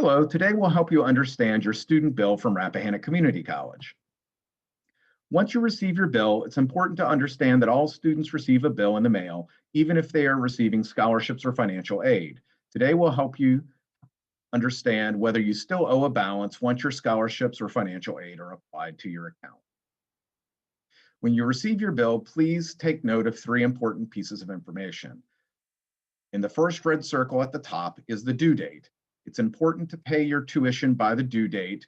Hello, today we'll help you understand your student bill from Rappahannock Community College. Once you receive your bill, it's important to understand that all students receive a bill in the mail, even if they are receiving scholarships or financial aid. Today we'll help you understand whether you still owe a balance once your scholarships or financial aid are applied to your account. When you receive your bill, please take note of three important pieces of information. In the first red circle at the top is the due date. It's important to pay your tuition by the due date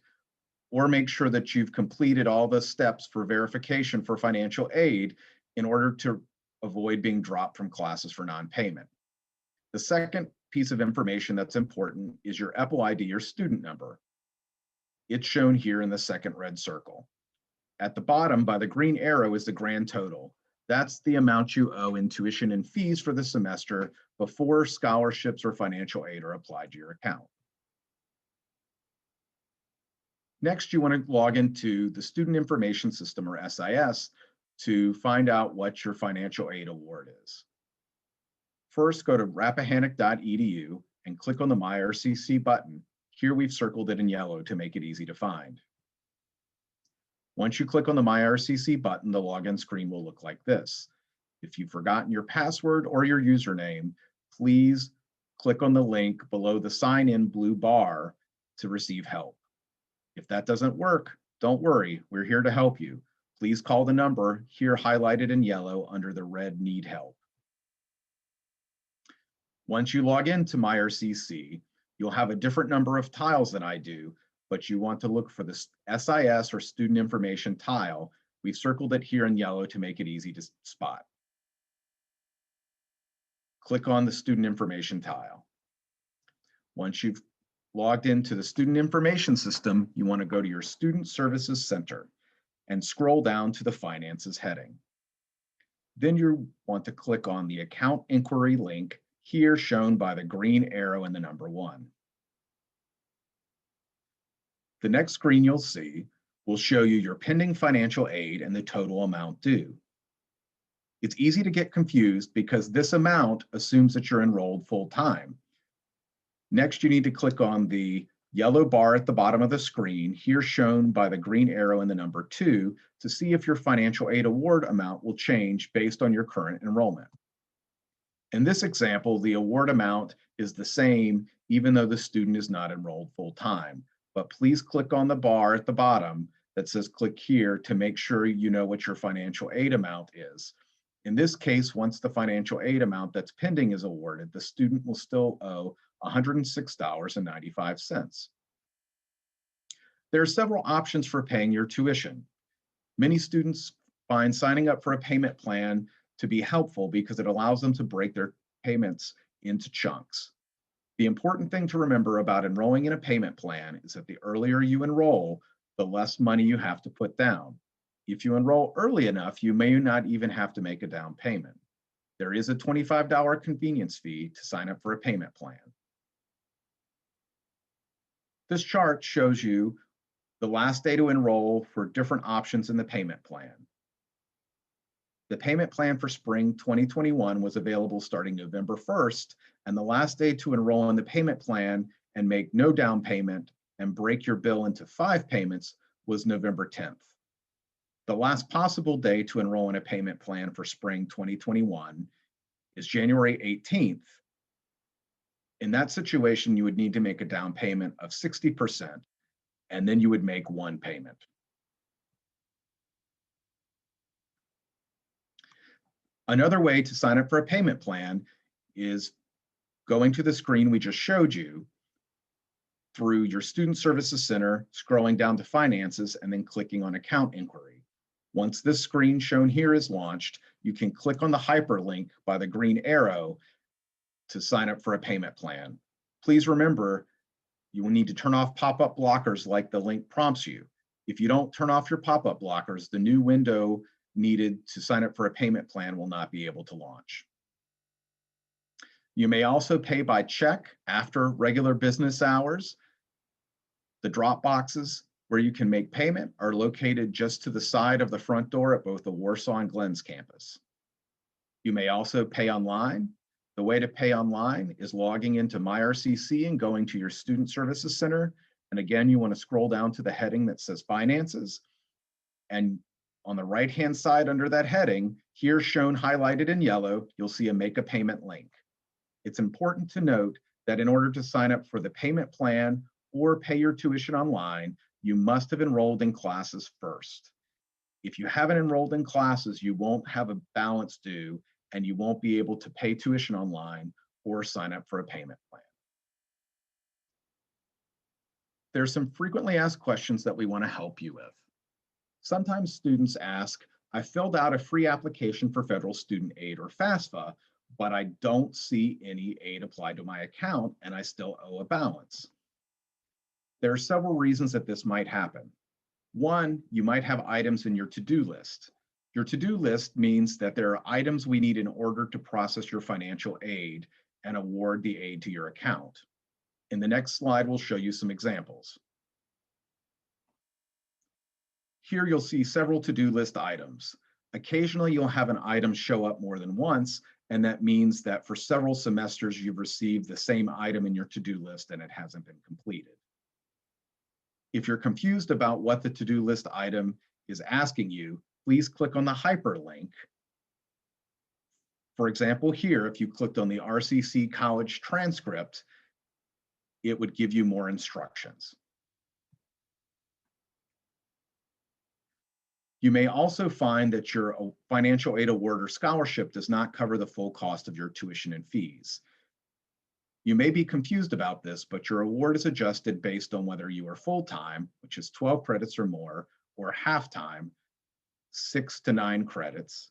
or make sure that you've completed all the steps for verification for financial aid in order to avoid being dropped from classes for non-payment. The second piece of information that's important is your EPL ID or student number. It's shown here in the second red circle. At the bottom by the green arrow is the grand total. That's the amount you owe in tuition and fees for the semester before scholarships or financial aid are applied to your account. Next, you want to log into the Student Information System, or SIS, to find out what your financial aid award is. First, go to rappahannock.edu and click on the MyRCC button. Here we've circled it in yellow to make it easy to find. Once you click on the MyRCC button, the login screen will look like this. If you've forgotten your password or your username, please click on the link below the sign in blue bar to receive help. If that doesn't work, don't worry, we're here to help you. Please call the number here highlighted in yellow under the red Need Help. Once you log into MyRCC, you'll have a different number of tiles than I do, but you want to look for the SIS or Student Information tile. We've circled it here in yellow to make it easy to spot. Click on the Student Information tile. Once you've logged into the Student Information System, you want to go to your Student Services Center and scroll down to the Finances heading. Then you want to click on the Account Inquiry link, here shown by the green arrow and the number 1. The next screen you'll see will show you your pending financial aid and the total amount due. It's easy to get confused because this amount assumes that you're enrolled full-time. Next, you need to click on the yellow bar at the bottom of the screen, here shown by the green arrow and the number 2, to see if your financial aid award amount will change based on your current enrollment. In this example, the award amount is the same even though the student is not enrolled full-time. But please click on the bar at the bottom that says click here to make sure you know what your financial aid amount is. In this case, once the financial aid amount that's pending is awarded, the student will still owe $106.95. There are several options for paying your tuition. Many students find signing up for a payment plan to be helpful because it allows them to break their payments into chunks. The important thing to remember about enrolling in a payment plan is that the earlier you enroll, the less money you have to put down. If you enroll early enough, you may not even have to make a down payment. There is a $25 convenience fee to sign up for a payment plan. This chart shows you the last day to enroll for different options in the payment plan. The payment plan for spring 2021 was available starting November 1st, and the last day to enroll in the payment plan and make no down payment and break your bill into 5 payments was November 10th. The last possible day to enroll in a payment plan for spring 2021 is January 18th. In that situation, you would need to make a down payment of 60%, and then you would make 1 payment. Another way to sign up for a payment plan is going to the screen we just showed you through your Student Services Center, scrolling down to Finances, and then clicking on Account Inquiry. Once this screen shown here is launched, you can click on the hyperlink by the green arrow to sign up for a payment plan. Please remember, you will need to turn off pop-up blockers like the link prompts you. If you don't turn off your pop-up blockers, the new window needed to sign up for a payment plan will not be able to launch. You may also pay by check after regular business hours. The drop boxes where you can make payment are located just to the side of the front door at both the Warsaw and Glens campus. You may also pay online. The way to pay online is logging into MyRCC and going to your Student Services Center. And again, you want to scroll down to the heading that says Finances. And on the right-hand side under that heading, here shown highlighted in yellow, you'll see a Make a Payment link. It's important to note that in order to sign up for the payment plan or pay your tuition online, you must have enrolled in classes first. If you haven't enrolled in classes, you won't have a balance due and you won't be able to pay tuition online or sign up for a payment plan. There's some frequently asked questions that we want to help you with. Sometimes students ask, I filled out a free application for federal student aid or FAFSA, but I don't see any aid applied to my account and I still owe a balance. There are several reasons that this might happen. One, you might have items in your to-do list. Your to-do list means that there are items we need in order to process your financial aid and award the aid to your account. In the next slide, we'll show you some examples. Here you'll see several to-do list items. Occasionally you'll have an item show up more than once, and that means that for several semesters you've received the same item in your to-do list and it hasn't been completed. If you're confused about what the to-do list item is asking you, please click on the hyperlink. For example, here, if you clicked on the RCC college transcript, it would give you more instructions. You may also find that your financial aid award or scholarship does not cover the full cost of your tuition and fees. You may be confused about this, but your award is adjusted based on whether you are full-time, which is 12 credits or more, or half-time, 6 to 9 credits,